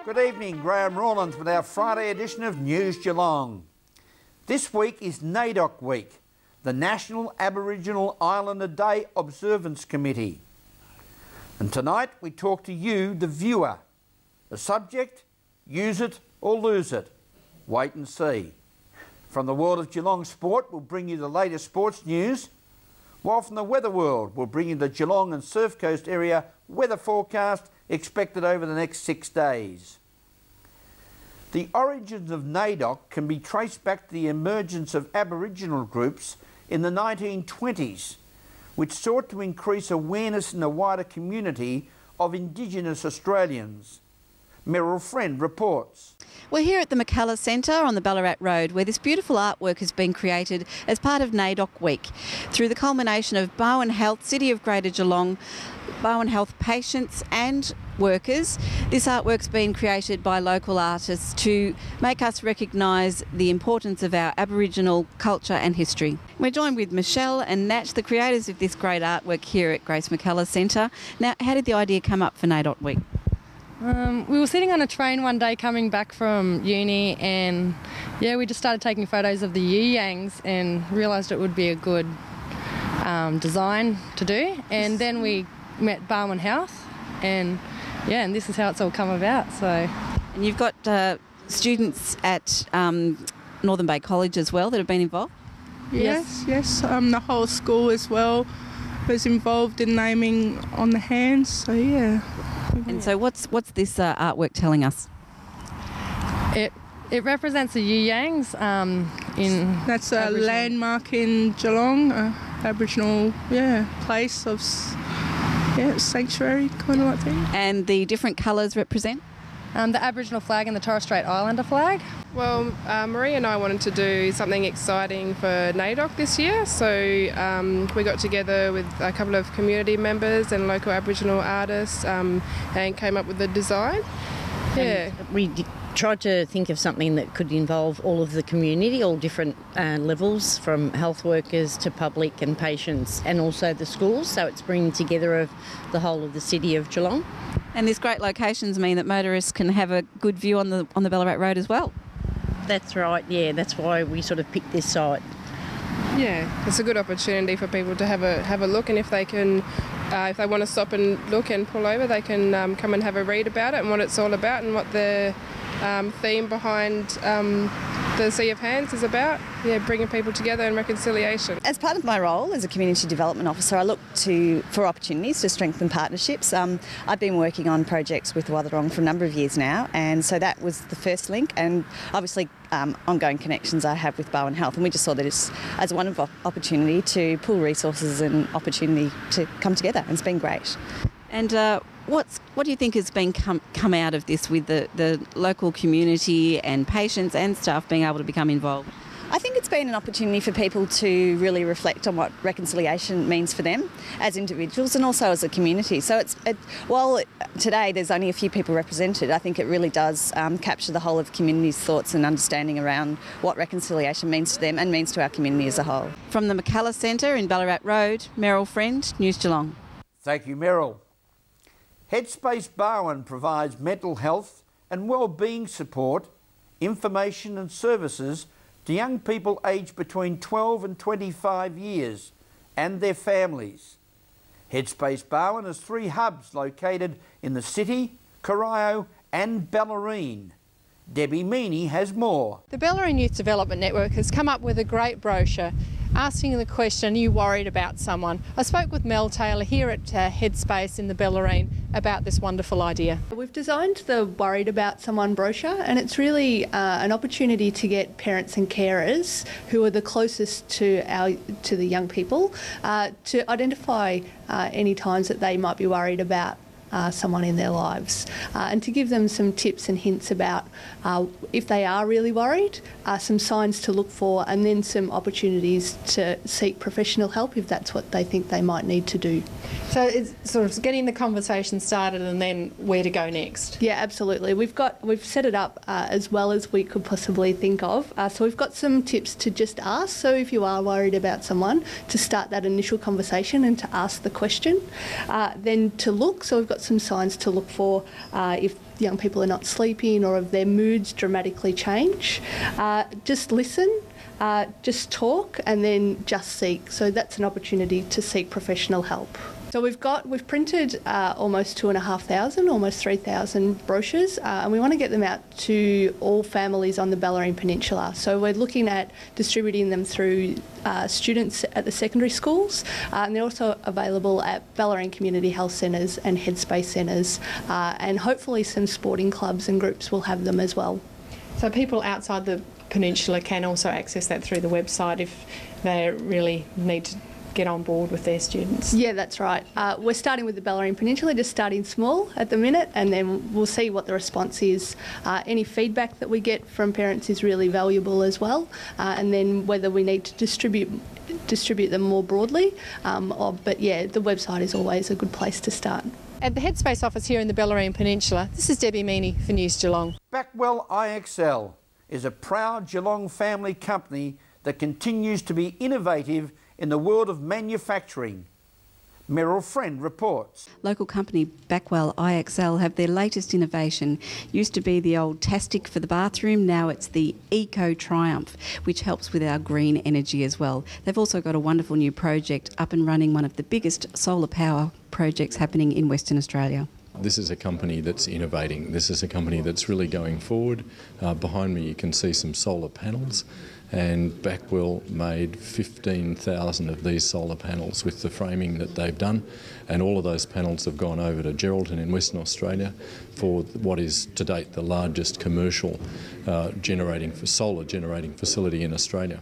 Good evening, Graham Rawlins with our Friday edition of News Geelong. This week is NAIDOC Week, the National Aboriginal Islander Day Observance Committee. And tonight we talk to you, the viewer. The subject, use it or lose it. Wait and see. From the world of Geelong sport, we'll bring you the latest sports news, while from the weather world, we'll bring you the Geelong and Surf Coast area weather forecast expected over the next 6 days. The origins of NAIDOC can be traced back to the emergence of Aboriginal groups in the 1920s, which sought to increase awareness in the wider community of Indigenous Australians. Meryl Friend reports. We're here at the McCullough Centre on the Ballarat Road, where this beautiful artwork has been created as part of NAIDOC Week through the culmination of Bowen Health, City of Greater Geelong, Bowen Health patients and workers. This artwork's been created by local artists to make us recognise the importance of our Aboriginal culture and history. We're joined with Michelle and Nat, the creators of this great artwork here at Grace McCullough Centre. Now, how did the idea come up for NAIDOC Week? We were sitting on a train one day coming back from uni, and we just started taking photos of the yu-yangs and realised it would be a good design to do. And then we met Bowen Health, and this is how it's all come about. So, and you've got students at Northern Bay College as well that have been involved? Yes. The whole school as well was involved in naming on the hands, so yeah. And so what's this artwork telling us? It represents the yu-yangs That's a landmark in Geelong, Aboriginal place of sanctuary kind of like thing. And the different colours represent? The Aboriginal flag and the Torres Strait Islander flag. Well, Marie and I wanted to do something exciting for NAIDOC this year, so we got together with a couple of community members and local Aboriginal artists and came up with the design. Yeah. We tried to think of something that could involve all of the community, all different levels, from health workers to public and patients, and also the schools, so it's bringing together of the whole of the city of Geelong. And these great locations mean that motorists can have a good view on the Ballarat Road as well. That's right, that's why we sort of picked this site. Yeah, it's a good opportunity for people to have a look, and if they can, if they want to stop and look and pull over, they can come and have a read about it and what it's all about and what the theme behind the Sea of Hands is about. Bringing people together and reconciliation. As part of my role as a Community Development Officer, I look for opportunities to strengthen partnerships. I've been working on projects with Watherong for a number of years now, and so that was the first link, and obviously ongoing connections I have with Bowen Health, and we just saw that as a wonderful opportunity to pool resources and opportunity to come together, and it's been great. And what do you think has been come out of this with the local community and patients and staff being able to become involved? I think it's been an opportunity for people to really reflect on what reconciliation means for them as individuals and also as a community. So while today there's only a few people represented, I think it really does capture the whole of community's thoughts and understanding around what reconciliation means to them and means to our community as a whole. From the McCullough Centre in Ballarat Road, Meryl Friend, News Geelong. Thank you, Meryl. Headspace Bowen provides mental health and well-being support, information and services to young people aged between 12 and 25 years and their families. Headspace Bowen has 3 hubs located in the city, Corio and Bellarine. Debbie Meaney has more. The Bellarine Youth Development Network has come up with a great brochure asking the question, are you worried about someone? I spoke with Mel Taylor here at Headspace in the Bellarine about this wonderful idea. We've designed the Worried About Someone brochure, and it's really an opportunity to get parents and carers who are the closest to the young people to identify any times that they might be worried about someone in their lives, and to give them some tips and hints about if they are really worried, some signs to look for, and then some opportunities to seek professional help if that's what they think they might need to do. So it's sort of getting the conversation started and then where to go next. Yeah, absolutely. We've set it up as well as we could possibly think of. So we've got some tips to just ask. So if you are worried about someone, to start that initial conversation and to ask the question. Then to look. So we've got got some signs to look for if young people are not sleeping or if their moods dramatically change. Just listen. Just talk and then just seek. So that's an opportunity to seek professional help. So we've printed almost 2,500, almost 3,000 brochures, and we want to get them out to all families on the Bellarine Peninsula. So we're looking at distributing them through students at the secondary schools, and they're also available at Bellarine Community Health Centres and Headspace Centres, and hopefully some sporting clubs and groups will have them as well. So people outside the peninsula can also access that through the website if they really need to get on board with their students. Yeah, that's right. We're starting with the Bellarine Peninsula, just starting small at the minute, and then we'll see what the response is. Any feedback that we get from parents is really valuable as well, and then whether we need to distribute them more broadly. But yeah, the website is always a good place to start. At the Headspace office here in the Bellarine Peninsula, this is Debbie Meaney for News Geelong. Backwell IXL is a proud Geelong family company that continues to be innovative in the world of manufacturing. Meryl Friend reports. Local company Backwell IXL have their latest innovation. Used to be the old Tastic for the bathroom, now it's the Eco Triumph, which helps with our green energy as well. They've also got a wonderful new project up and running, one of the biggest solar power projects happening in Western Australia. This is a company that's innovating. This is a company that's really going forward. Behind me you can see some solar panels, and Backwell made 15,000 of these solar panels with the framing that they've done, and all of those panels have gone over to Geraldton in Western Australia for what is to date the largest commercial solar generating facility in Australia.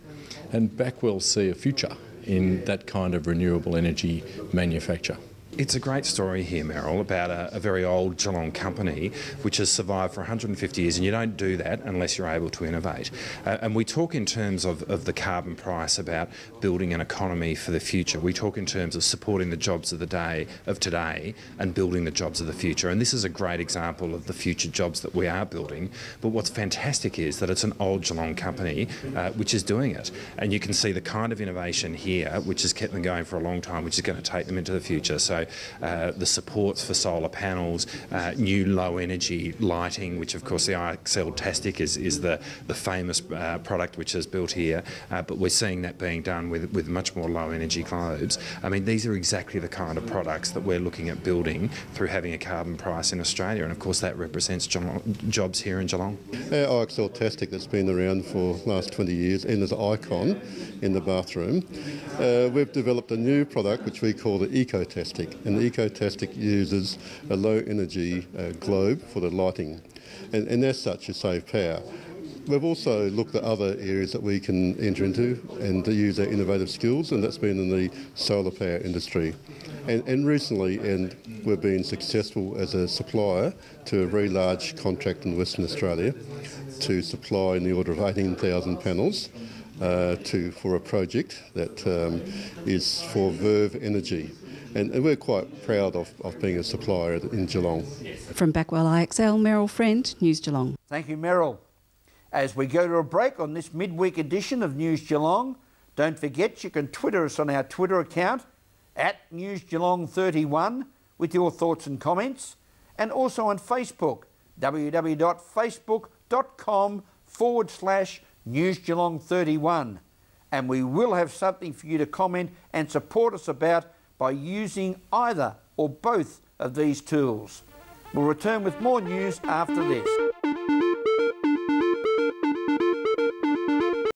And Backwell see a future in that kind of renewable energy manufacture. It's a great story here, Meryl, about a very old Geelong company which has survived for 150 years, and you don't do that unless you're able to innovate. And we talk in terms of the carbon price, about building an economy for the future. We talk in terms of supporting the jobs of today and building the jobs of the future. And this is a great example of the future jobs that we are building. But what's fantastic is that it's an old Geelong company which is doing it. And you can see the kind of innovation here which has kept them going for a long time, which is going to take them into the future. So the supports for solar panels, new low energy lighting, which of course the IXL Tastic is the famous product which is built here, but we're seeing that being done with much more low energy globes. I mean, these are exactly the kind of products that we're looking at building through having a carbon price in Australia, and of course that represents jobs here in Geelong. Our IXL Tastic that's been around for the last 20 years and is an icon in the bathroom, we've developed a new product which we call the Eco Tastic. And the Eco Tastic uses a low energy globe for the lighting, and as such you save power. We've also looked at other areas that we can enter into and to use our innovative skills, and that's been in the solar power industry. And recently, we've been successful as a supplier to a very large contract in Western Australia to supply in the order of 18,000 panels for a project that is for Verve Energy. And we're quite proud of being a supplier in Geelong. From Backwell IXL, Meryl Friend, News Geelong. Thank you, Meryl. As we go to a break on this midweek edition of News Geelong, don't forget you can Twitter us on our Twitter account @NewsGeelong31 with your thoughts and comments, and also on Facebook, www.facebook.com/NewsGeelong31. And we will have something for you to comment and support us about by using either or both of these tools. We'll return with more news after this.